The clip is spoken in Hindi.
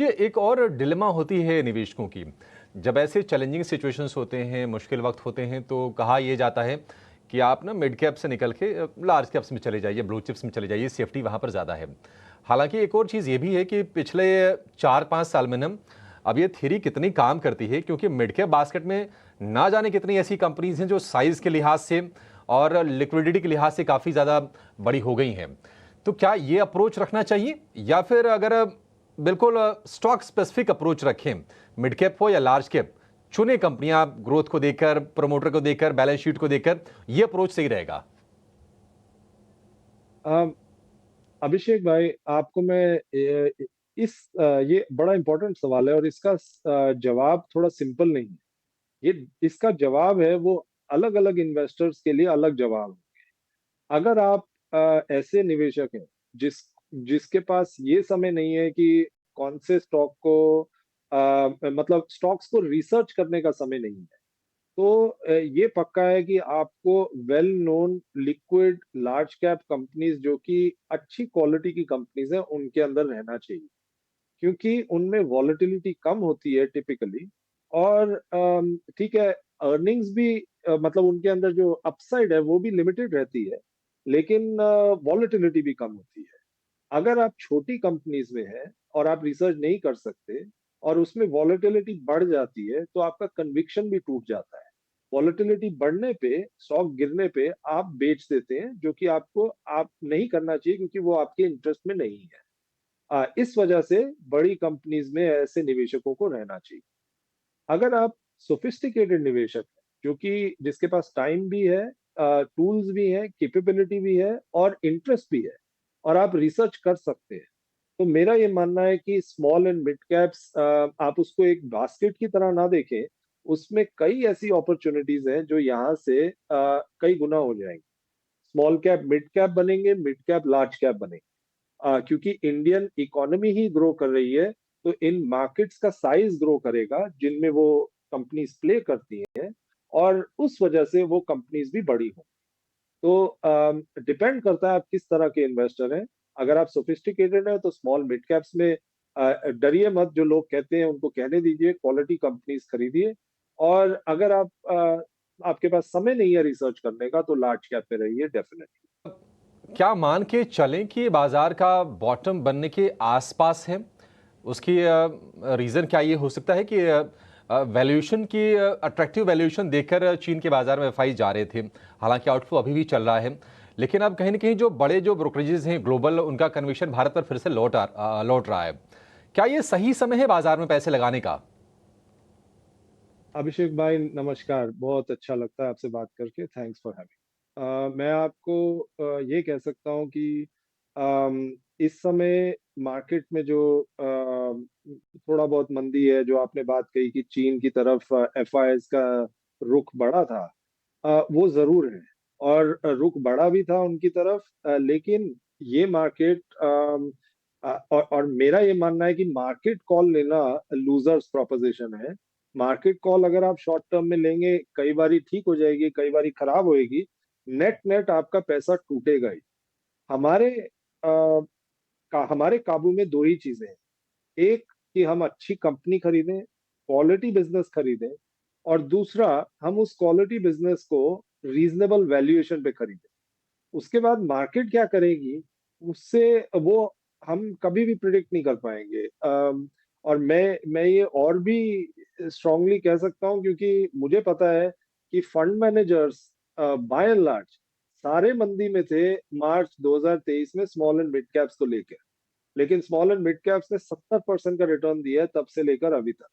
ये एक और डिलेमा होती है निवेशकों की। जब ऐसे चैलेंजिंग सिचुएशंस होते हैं, मुश्किल वक्त होते हैं, तो कहा यह जाता है कि आप ना मिड कैप से निकल के लार्ज कैप्स में चले जाइए, ब्लू चिप्स में चले जाइए, सेफ्टी वहाँ पर ज़्यादा है। हालांकि एक और चीज़ ये भी है कि पिछले 4-5 साल में ना अब ये थ्योरी कितनी काम करती है, क्योंकि मिड कैप बास्केट में ना जाने कितनी ऐसी कंपनीज हैं जो साइज़ के लिहाज से और लिक्विडिटी के लिहाज से काफ़ी ज़्यादा बड़ी हो गई हैं। तो क्या ये अप्रोच रखना चाहिए, या फिर अगर बिल्कुल स्टॉक स्पेसिफिक अप्रोच रखें, मिड कैप हो या लार्ज कैप, चुने कंपनियां ग्रोथ को देकर, प्रमोटर को देकर, बैलेंस शीट को देकर, ये अप्रोच सही रहेगा? अ, अभिषेक भाई, आपको मैं ये बड़ा इंपॉर्टेंट सवाल है और इसका जवाब थोड़ा सिंपल नहीं है। ये इसका जवाब है वो अलग अलग इन्वेस्टर्स के लिए अलग जवाब है। अगर आप ऐसे निवेशक हैं जिसके पास ये समय नहीं है कि कौन से स्टॉक को मतलब स्टॉक्स को रिसर्च करने का समय नहीं है, तो ये पक्का है कि आपको well known liquid large cap companies जो कि अच्छी क्वालिटी की कंपनीज है उनके अंदर रहना चाहिए, क्योंकि उनमें वॉलेटिलिटी कम होती है टिपिकली। और ठीक है, अर्निंग्स भी मतलब उनके अंदर जो अपसाइड है वो भी लिमिटेड रहती है, लेकिन वॉलेटिलिटी भी कम होती है। अगर आप छोटी कंपनीज में हैं और आप रिसर्च नहीं कर सकते और उसमें वॉलेटिलिटी बढ़ जाती है, तो आपका कन्विक्शन भी टूट जाता है। वॉलेटिलिटी बढ़ने पे, स्टॉक गिरने पे आप बेच देते हैं, जो कि आपको आप नहीं करना चाहिए, क्योंकि वो आपके इंटरेस्ट में नहीं है। इस वजह से बड़ी कंपनीज में ऐसे निवेशकों को रहना चाहिए। अगर आप सोफिस्टिकेटेड निवेशक हैं, जो कि जिसके पास टाइम भी है, टूल्स भी है, कैपेबिलिटी भी है और इंटरेस्ट भी है, और आप रिसर्च कर सकते हैं, तो मेरा ये मानना है कि स्मॉल एंड मिड कैप्स आप उसको एक बास्केट की तरह ना देखें। उसमें कई ऐसी अपॉर्चुनिटीज हैं जो यहाँ से कई गुना हो जाएंगी। स्मॉल कैप मिड कैप बनेंगे, मिड कैप लार्ज कैप बनेंगे, क्योंकि इंडियन इकोनॉमी ही ग्रो कर रही है। तो इन मार्केट्स का साइज ग्रो करेगा जिनमें वो कंपनीज प्ले करती हैं, और उस वजह से वो कंपनीज भी बड़ी हों। तो डिपेंड करता है आप किस तरह के इन्वेस्टर हैं। अगर आप सोफिस्टिकेटेड हैं तो स्मॉल मिड कैप्स में डरिए मत, जो लोग कहते हैं उनको कहने दीजिए, क्वालिटी कंपनीज खरीदिए। और अगर आपके पास समय नहीं है रिसर्च करने का, तो लार्ज कैप पे रहिए डेफिनेटली। क्या मान के चलें कि बाजार का बॉटम बनने के आसपास है? उसकी रीज़न क्या ये हो सकता है कि वैल्यूएशन की अट्रैक्टिव वैल्यूएशन देखकर चीन के बाजार में एफआई जा रहे थे। हालांकि आउटफ्लो अभी भी चल रहा है, लेकिन अब कहीं ना कहीं जो बड़े जो ब्रोकरेजेस हैं ग्लोबल, उनका कन्विक्शन भारत पर फिर से लौट रहा है। क्या ये सही समय है बाजार में पैसे लगाने का? अभिषेक भाई, नमस्कार। बहुत अच्छा लगता है आपसे बात करके। Thanks for having. मैं आपको ये कह सकता हूँ कि इस समय मार्केट में जो थोड़ा बहुत मंदी है, जो आपने बात कही कि चीन की तरफ एफआईएस का रुख बढ़ा था, वो जरूर है। और रुख बढ़ा भी था उनकी तरफ, लेकिन ये मार्केट और मेरा ये मानना है कि मार्केट कॉल लेना लूजर्स प्रोपोजिशन है। मार्केट कॉल अगर आप शॉर्ट टर्म में लेंगे, कई बारी ठीक हो जाएगी, कई बारी खराब होएगी, नेट नेट आपका पैसा टूटेगा ही। हमारे हमारे काबू में दो ही चीजें हैं। एक, कि हम अच्छी कंपनी खरीदें, क्वालिटी बिजनेस खरीदें, और दूसरा, हम उस क्वालिटी बिजनेस को रीजनेबल वैल्यूएशन पे खरीदें। उसके बाद मार्केट क्या करेगी, उससे वो हम कभी भी प्रिडिक्ट नहीं कर पाएंगे। और मैं ये और भी स्ट्रांगली कह सकता हूँ, क्योंकि मुझे पता है कि fund managers by and large सारे मंदी में थे मार्च 2023 में स्मॉल एंड मिड कैप्स को लेकर। लेकिन स्मॉल एंड मिड कैप्स ने 70% का रिटर्न दिया है तब से लेकर अभी तक।